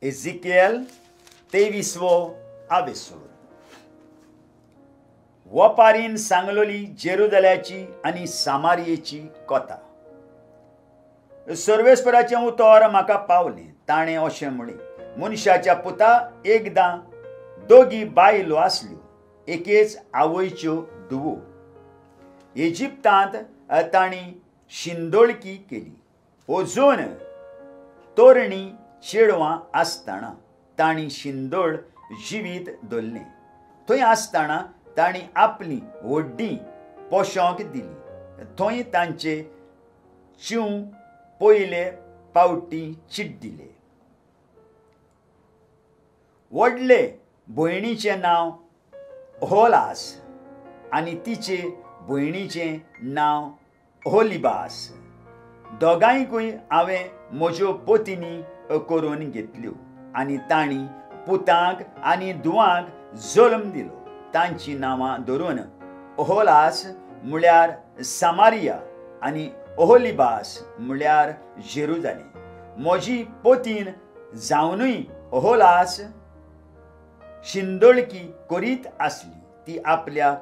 Ezekiel 23वो आवेसूर. वपारीन सांगलोली जेरुसलेमाची आनी सामारियेची कथा. सर्वेस्पराचें उतर म्हाका पावलें. ताणें अशें म्हणलें, मनशाच्या पुता एकदां दोगी बायलो आसल्यो, एकेच आवयच्यो धुवो. इजिप्तांत तांणी शिंदोळकी केली. अजून तोरणी चेडवां आसतना तांणी शिंदोळ जिवीत दवरलें. थंय आसतना तांणी आपली व्हड्डीं पोशोंक दिली. थंय तांचे चिव पयले पावटी चिड्डिले. व्हडले भयणीचें नांव ओहोलास आनी तिचे भयणीचें नांव ओहोलिबास. दोगांयकूय हांवें म्हज्यो पत्नी करून घेतल्यो आनी तांणी पुतांक आनी धुवांक जल्म दिलो. तांची नांवां धरून ओहोलास म्हळ्यार सामारिया आनी ओहोलिबास म्हळ्यार जेरुसलेम. म्हजी पत्नी जावनूय ओहोलास शिंदोळकी करीत आसली. ती आपल्या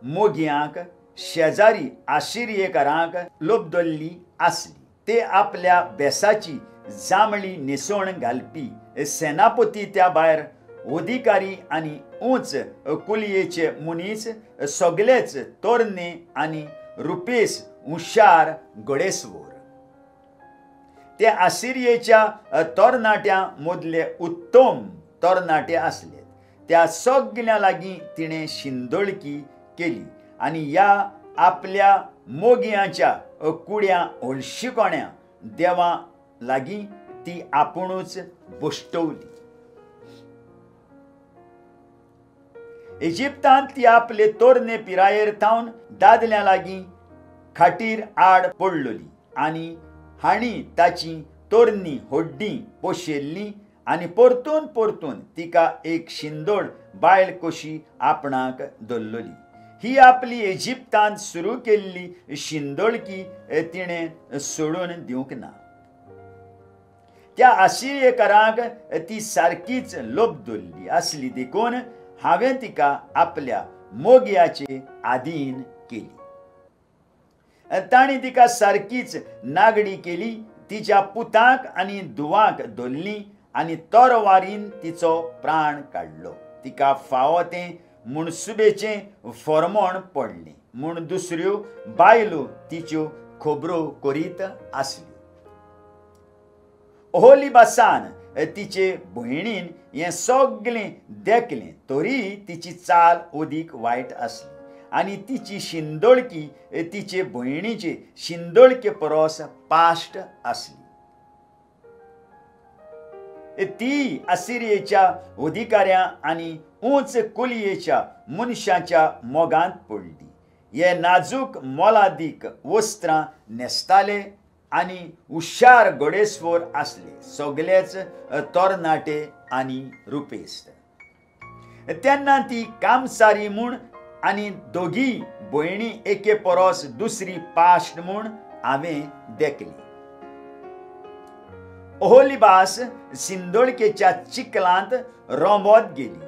मोगयांक शेजारी आशिरियेकारांक लोबदल्ली आसली. ते आपल्या बेसाची जांबळी न्हेसोण घालपी सेनापती त्या भायर अधिकारी आनी उंच कुलयेचे मनीस सगळेच तोरणे आनी रुपेस हुशार घोडेस्वर. ते आशिरियेच्या तरणाट्यां मदले उत्तम तरणाटे आसले. त्या सगळ्यां लागीं तिणें शिंदोळकी केली आनी ह्या आपल्या मोगयांच्या कुड्या हळशिकोण्या देवा लागीं ती आपुणूच बोश्टवली. इजिप्तांत ती आपले तोरणे पिरायेर थावन दादल्या लागीं खाटीर आड पडलोली आनी हांणी ताची तोरणी व्हड्डीं पोशेल्लीं आनी परतून परतून तिका एक शिंदोळ बायल कशी आपणाक दवरलोली. ही आपली इजिप्तांत सुरू केल्ली शिंदोळकी तिणें सोडून दिवंक ना. त्या आशिरियेकारांक ती सारकीच लोबदल्ली आसली देखून हांवें तिका आपल्या मोगयाचे आधीन केली. तांणी तिका सारकीच नागडी केली. तिच्या पुतांक आनी धुवांक धरली आनी तोरवारीन तिचो प्राण काडलो. तिका फावो तें मुणसुबेचें फर्मोण पडलें म्हूण दुसऱ्यो बायलो तिच्यो खबरो करीत आसल्यो. ओहोलिबासान तिचे भयणीन हें सगळें देखलें तरी तिची चाल अदीक वायट आसली आनी तिची शिंदोळकी तिचे भयणीचे शिंदोळके परस पाश्ट आसली. ती आशिरियेच्या अधिकाऱ्यां आनी उंच कुलयेच्या मनशांच्या मोगांत पडली. हे नाजूक मोलादीक वस्त्रां न्हेसताले आनी हुशार घोडेस्वर आसले, सगळेच तरणाटे आनी रुपेस्त. तेन्ना ती कामसारी म्हूण आनी दोगी भयणी एके परस दुसरी पाश्ट म्हूण हांवें देखली. ओहोलिबास शिंदोळकेच्या चिखलांत रोंबत गेली.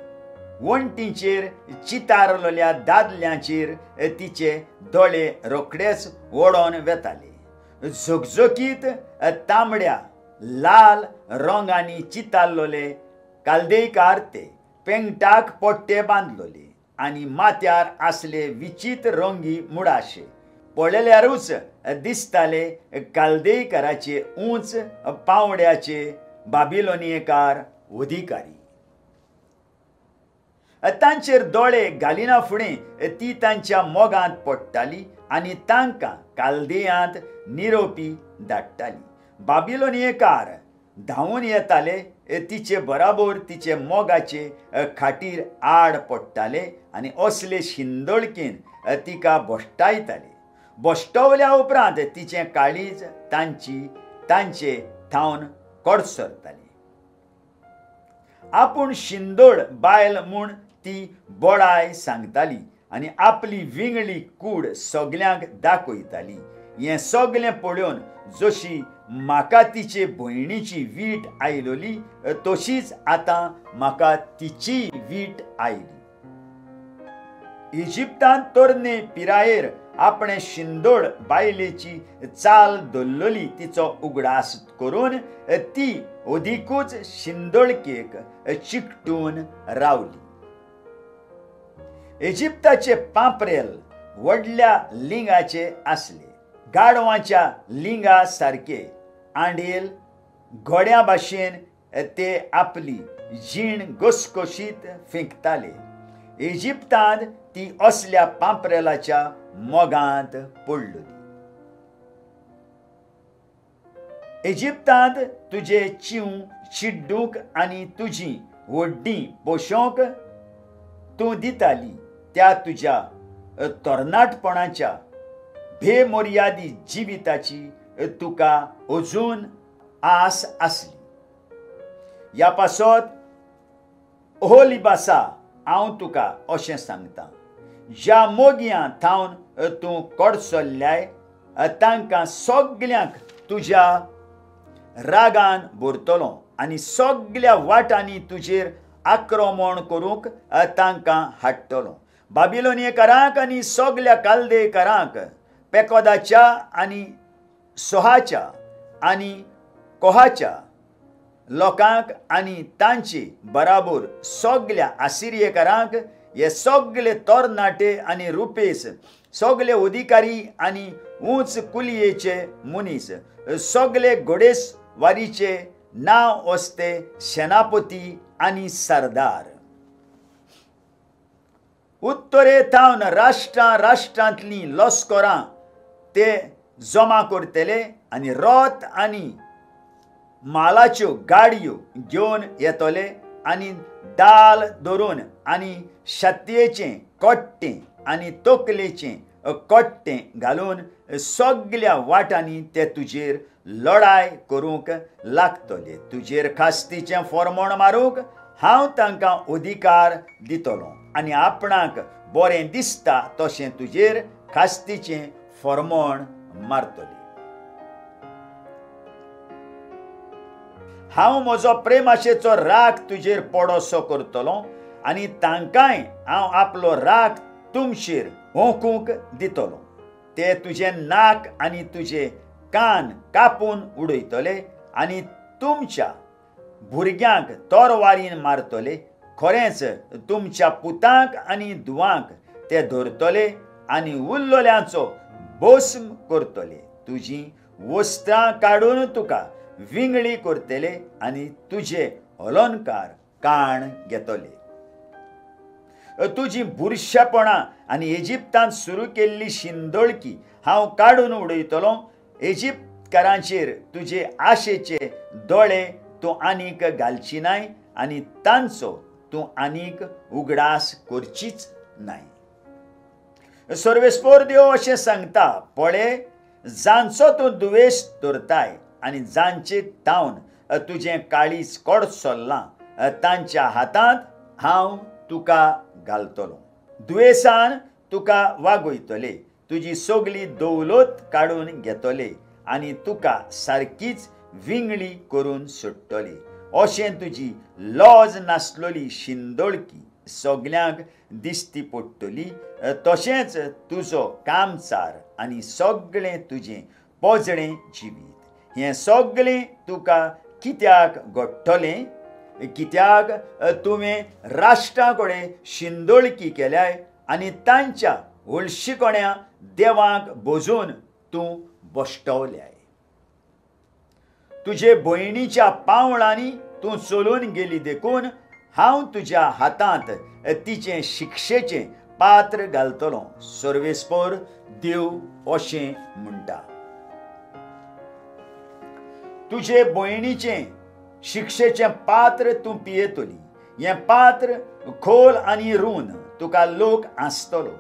वणटीचेर चितारलेल्या दादल्यांचेर तिचे दोळे रोखडेच ओडोन वेताले. झगझगीत तांबड्या लाल रंगांनी चितारलोले काल्देकार ते पेंगटाक पोट्टे बांदलोले आनी माथ्यार आसले विचित्र रंगी मुडाशे पळयल्यारूच दिसताले काल्देकाराचे उंच पावंड्याचे बाबिलोनियेकार अधिकारी. तांचेर दोळे घालिना फुडें ती तांच्या मोगांत पडटाली आनी तांकां काल्देयांत निरोपी धाडटाली. बाबिलोनियेकार धांवून येताले. तिचे बराबर तिचे मोगाचे खाटीर आड पडटाले आनी असले शिंदोळकेन तिका बोश्टायताले. बोश्टवल्या उपरांत तिचें काळीज तांचे थावन कडसरतालें. आपूण शिंदोळ बायल म्हूण ती बोडाय सांगताली आनी आपली विंगळी कूड सगळ्यांक दाखयताली. हें सगळें पळोवन जशी म्हाका तिचे भयणीची वीट आयलोली तशीच आतां म्हाका तिची वीट आयली. इजिप्तांत तरणे पिरायेर आपणे शिंदोळ बायलेची चाल दवरलोली तिचो उगडास करून ती ओदीकूच शिंदोळकेक चिकटून रावली. इजिप्ताचे पांपरेल व्हडल्या लिंगाचे आसले, गाडवांच्या लिंगा सारके आंडेल घोड्या भाशेन ते आपली जीण घसघशीत फिंकताले. इजिप्तांत ती असल्या पांपरेलाच्या मोगांत पडलोली. इजिप्तांत तुजे चिव चिड्डूक आनी तुजी व्हड्डी पोशोंक तूं दिताली त्या तुज्या तरणाटपणाच्या बेमर्यादी जिविताची तुका अजून आस आसली. ह्या पासत ओहोलिबासा हांव तुका अशें सांगतां, ज्या मोगयां थावन तूं कडचल्ल्याय तांकां सगल्यांक तुज्या रागान भरतलो आनी सगळ्या वाटांनी तुजेर आक्रमण करूंक तांकां हाडटलो. बाबिलोनियेकारांक आनी सगळ्या काल्देकारांक, पेकोदाच्या आनी सोहाच्या आनी कोहाच्या लोकांक आनी तांचे बराबर सगळ्या आसिरियेकारांक, हे सगळे तरणाटे आनी रुपेस, सगळे अधिकारी आनी उंच कुलयेचे मनीस, सगळे घोडेस्वारीचे नांव असते सेनापती आनी सरदार. उत्तरेथावन राष्ट्रांतलीं लस्करां ते जमा करतले आनी रथ आनी मालाच्यो गाडयो घेवन येतले आनी दाल धरून आनी शतयेचें कोट्टें आनी तकलेचें कोट्टें घालून सगळ्या वाटांनी ते तुजेर लढाय करूंक लागतले. तुजेर खास्तीचें फर्मोण मारूंक हांव तांकां अधिकार दितलों आनी आपणाक बरें दिसता तशें तुजेर खास्तीचें फर्मोण मारतले. हांव म्हजो प्रेमाशेचो राग तुजेर पडोसो करतलों आनी तांकांय हांव आपलो राग तुमचेर ओंकूंक दितलों. ते तुजें नाक आनी तुजे कान कापून उडयतले आनी तुमच्या भुरग्यांक तोरवारीन मारतले. खरेंच तुमच्या पुतांक आनी धुवांक ते धरतले आनी उरलोल्यांचो भस्म करतले. तुजीं वस्त्रां काडून तुका विंगळी करतले आनी तुजे अलंकार काण घेतले. तुजी बुरशेपणां आनी इजिप्तांत सुरू केल्ली शिंदोळकी हांव काडून उडयतलों. इजिप्तकारांचेर तुजे आशेचे दोळे तूं आनीक घालची नाय आनी तांचो तूं आनीक उगडास करचीच नाय. सर्वेस्पोर देव अशें सांगता, पळय, जांचो तूं दुवेश धरताय आनी जांचे थावन तुजें काळीज कडचल्लां तांच्या हातांत हांव तुका घालतलों. दुयेसान तुका वागयतले, तुजी सगळी दौलत काडून घेतले आनी तुका सारकीच विंगळी करून सोडटले. अशें तुजी लॉज नासलोली शिंदोळकी सगल्यांक दिश्टी पडटली. तशेंच तुजो कामचार आनी सगळें तुजें पोजणें जिवीत. हें सगळें तुका कित्याक घडटलें? कित्याक तुवें राष्ट्रां कडेन शिंदोळकी केल्याय आनी तांच्या हळशिकोण्या देवांक भोजून तूं बश्टवल्याय. तुजे भयणीच्या पावलांनी तूं चलून गेली देखून हांव तुज्या हातांत तिचें शिक्षेचें पात्र घालतलों. सर्वेस्पोर देव अशें म्हणटा. तुजे भयणीचें शिक्षेचें पात्र तूं पियेतली. हें पात्र खोल आनी रूंद तुका लोक हांसतलो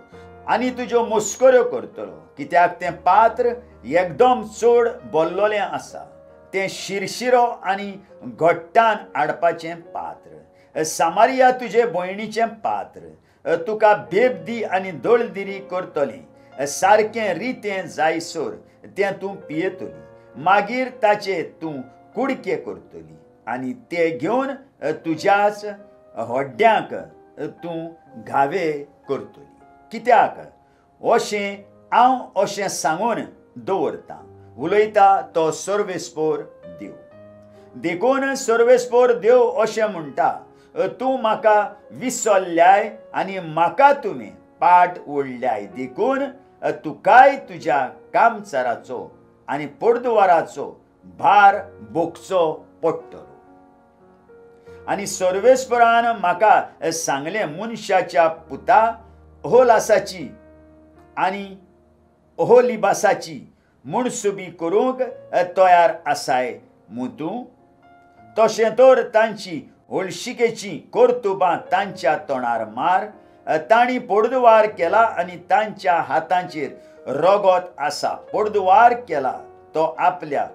आनी तुज्यो मस्कऱ्यो करतलो, कित्याक तें पात्र एकदम चड भरलोलें आसा. तें शिरशिरो आनी घोट्टान हाडपाचें पात्र. सामारिया तुजे भयणीचें पात्र तुका बेबदी आनी दळदिरी करतलें. सारकें रितें जायसर तें तूं पियेतली, मागीर ताचे तूं कुडके करतली आनी ते घेवन तुज्याच होड्ड्यांक तूं घावे करतली. कित्याक अशें हांव अशें सांगून दवरतां, उलयता तो सर्वेस्पोर देव. देखून सर्वेस्पोर देव अशें म्हणटा, तूं म्हाका विसरल्याय आनी म्हाका तुवें पाट ओडल्याय. देखून तुकाय तुज्या कामचाराचो आनी पडदुवाराचो भार भोगचो पडटलो. आनी सर्वेस्परान म्हाका सांगलें, मनशाच्या पुता ओहोलासाची आनी ओहोलिबासाची मुणसुबी करूंक तयार आसाय मूं तूं? तशें तर तांची हळशिकेची कर्तुबां तांच्या तोंडार मार. तांणी पडदुवार केला आनी तांच्या हातांचेर रगत आसा. पडदुवार केला तो आपल्या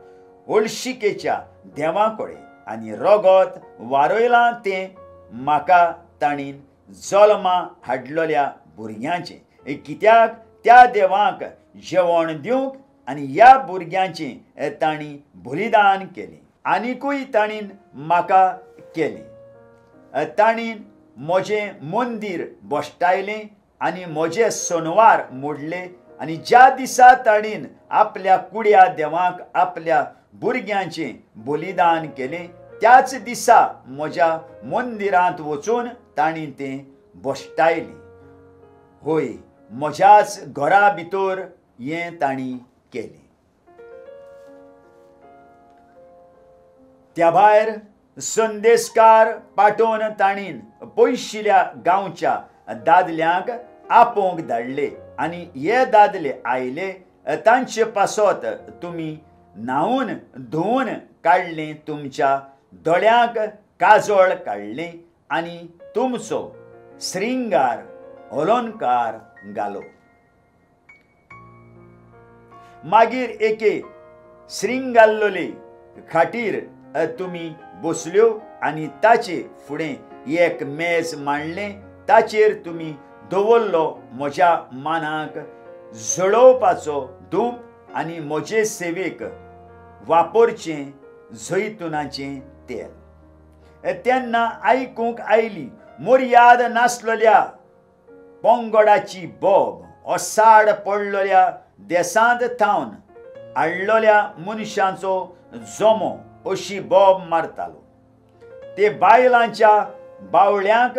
हळशिकेच्या देवाकडेन आनी रगत वारयलां तें म्हाका ताणीन जल्मा हाडलेल्या भुरग्यांचें. कित्याक त्या देवाक जेवण दिवंक आनी ह्या भुरग्यांचें तांणी बलिदान केलें. आनिकूय ताणीन म्हाका केलें. ताणीन म्हजें मंदीर बोश्टायलें आनी म्हजे सणवार मोडले. आनी ज्या दिसा ताणीन आपल्या कुड्या देवाक आपल्या भुरग्यांचें बलिदान केलें, त्याच दिसा म्हज्या मंदिरांत वचून ताणीन तें बोश्टायलें. होय, म्हज्याच घरा भितर हें तांणी केलें. त्या भायर संदेशकार पाठोवन ताणीन पयशिल्ल्या गांवच्या दादल्यांक आपोवंक धाडले. आनी हे दादले आयले. तांचे पासत तुमी न्हावून धुवन काडलें, तुमच्या दोळ्यांक काजळ काडलें आनी तुमचो श्रिंगार अलंकार घालो. मागीर एके श्रिंगारलोले खाटीर तुमी बसल्यो आनी ताचे फुडें एक मेज मांडलें. ताचेर तुमी दवरलो म्हज्या मानाक जळोवपाचो धूप आनी म्हजे सेवेक वापरचें जैतुनाचें तेल. तेन्ना आयकूंक आयली मर्याद नासलेल्या पोंगडाची बोब ओसाड पडलेल्या देसांत थावन हाडलेल्या मनशांचो जोमो अशी बोब मारतालो. ते बायलांच्या बावळ्यांक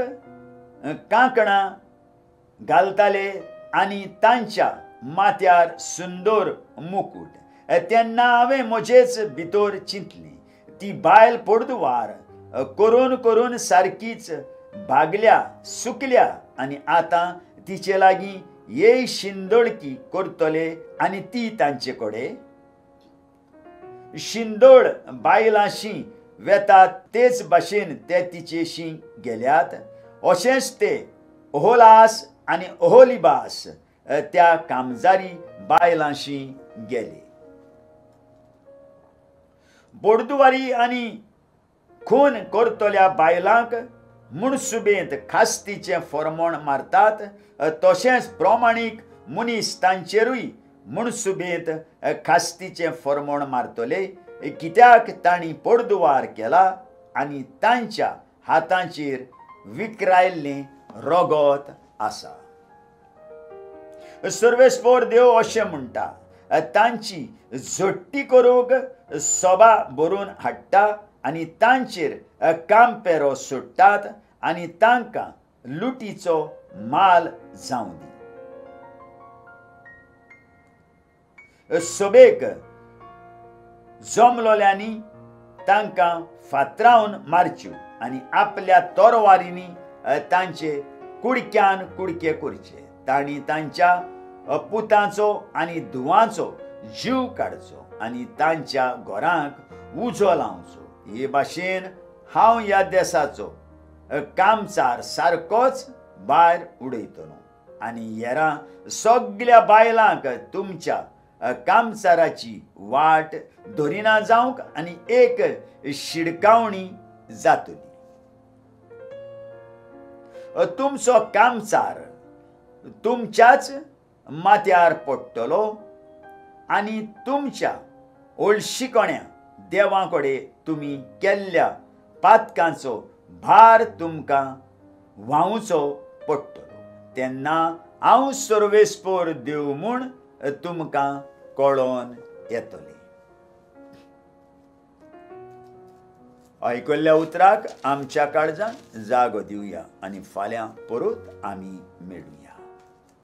कांकणां घालताले आनी तांच्या माथ्यार सुंदर मुकुट. तेन्ना हांवें म्हजेच भितर चिंतलें, ती बायल पडदुवार करून करून सारकीच भागल्या सुकल्या आनी आतां तिचे लागीं ये शिंदोळकी करतले आनी ती तांचे कडेन. शिंदोळ बायलांशी वेतात तेच भाशेन ते तिचेशी गेल्यात. अशेंच ते ओहोलास आनी ओहोलिबास त्या कामजारी बायलांशी गेले. बोडदुवारी आनी खून करतल्या बायलांक मुणसुबेंत खास्तीचें फर्मोण मारतात, तशेंच प्रमाणीक मनीस तांचेरूय मुणसुबेंत खास्तीचें फर्मोण मारतले. कित्याक तांणी पडदुवार केला आनी तांच्या हातांचेर विखरायल्लें रगत आसा. सर्वेस्पोर देव अशें म्हणटा, तांची झट्टी करूंक सभा भरून हाडटा आनी तांचेर कामपेरो सोडटात आनी तांकां लुटीचो माल जावं दी. सभेक जमलोल्यांनी तांकां फातरावन मारच्यो आनी आपल्या तोरवारींनी तांचे कुडक्यान कुडके करचे. तांणी तांच्या पुतांचो आनी धुवांचो जीव काडचो आनी तांच्या घरांक उजो लावचो. हे भाशेन हांव ह्या देशाचो कामचार सारकोच भायर उडयतलो आनी हेरां सगळ्या बायलांक तुमच्या कामचाराची वाट धरिना जावंक आनी एक शिडकावणी जातली. तुमचो कामचार तुमच्याच माथ्यार पडटलो आनी तुमच्या ओळशिकोण्या देवाकडे तुमी केल्ल्या पातकांचो भार तुमकां व्हांवचो पडटलो। तेन्ना हांव सर्वेस्पोर देव म्हूण तुमकां कळोवन येतलें। आयकल्ल्या उतराक आमच्या काळजांत जागो दिवया आनी फाल्यां परत आमी मेळुया।